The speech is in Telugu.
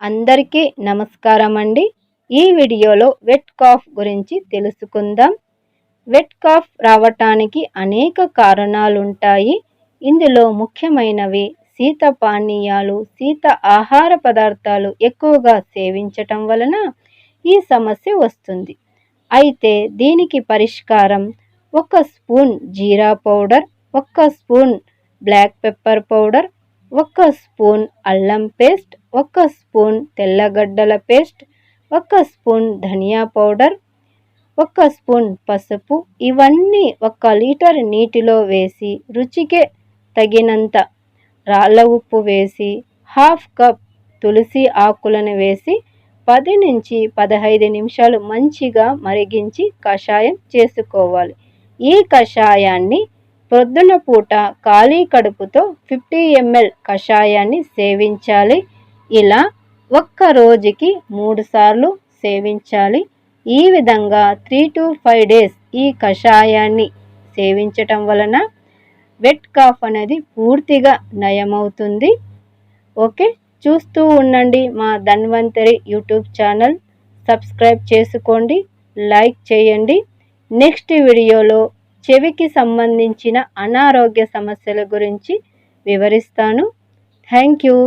అందరికీ నమస్కారం అండి. ఈ వీడియోలో వెట్ కాఫ్ గురించి తెలుసుకుందాం. వెట్ కాఫ్ రావటానికి అనేక కారణాలుంటాయి. ఇందులో ముఖ్యమైనవి శీత పానీయాలు, శీత ఆహార పదార్థాలు ఎక్కువగా సేవించటం వలన ఈ సమస్య వస్తుంది. అయితే దీనికి పరిష్కారం 1 spoon jeera powder, 1 spoon black pepper powder, 1 spoon అల్లం పేస్ట్, 1 స్పూన్ తెల్లగడ్డల paste, 1 spoon dhania powder, 1 spoon పసుపు. ఇవన్నీ 1 లీటర్ నీటిలో వేసి రుచికి తగినంత రాళ్ళ ఉప్పు వేసి హాఫ్ కప్ తులసి ఆకులను వేసి 10 నుంచి 15 నిమిషాలు మంచిగా మరిగించి కషాయం చేసుకోవాలి. ఈ కషాయాన్ని ప్రొద్దున పూట ఖాళీ కడుపుతో 50 ml కషాయాన్ని సేవించాలి. ఇలా ఒక్క రోజుకి 3 సార్లు సేవించాలి. ఈ విధంగా 3 to 5 డేస్ ఈ కషాయాన్ని సేవించటం వలన వెట్ కాఫ్ అనేది పూర్తిగా నయమవుతుంది. ఓకే, చూస్తూ ఉండండి మా ధన్వంతరి యూట్యూబ్ ఛానల్. సబ్స్క్రైబ్ చేసుకోండి, లైక్ చేయండి. నెక్స్ట్ వీడియోలో చెవికి సంబంధించిన అనారోగ్య సమస్యల గురించి వివరిస్తాను. Thank you.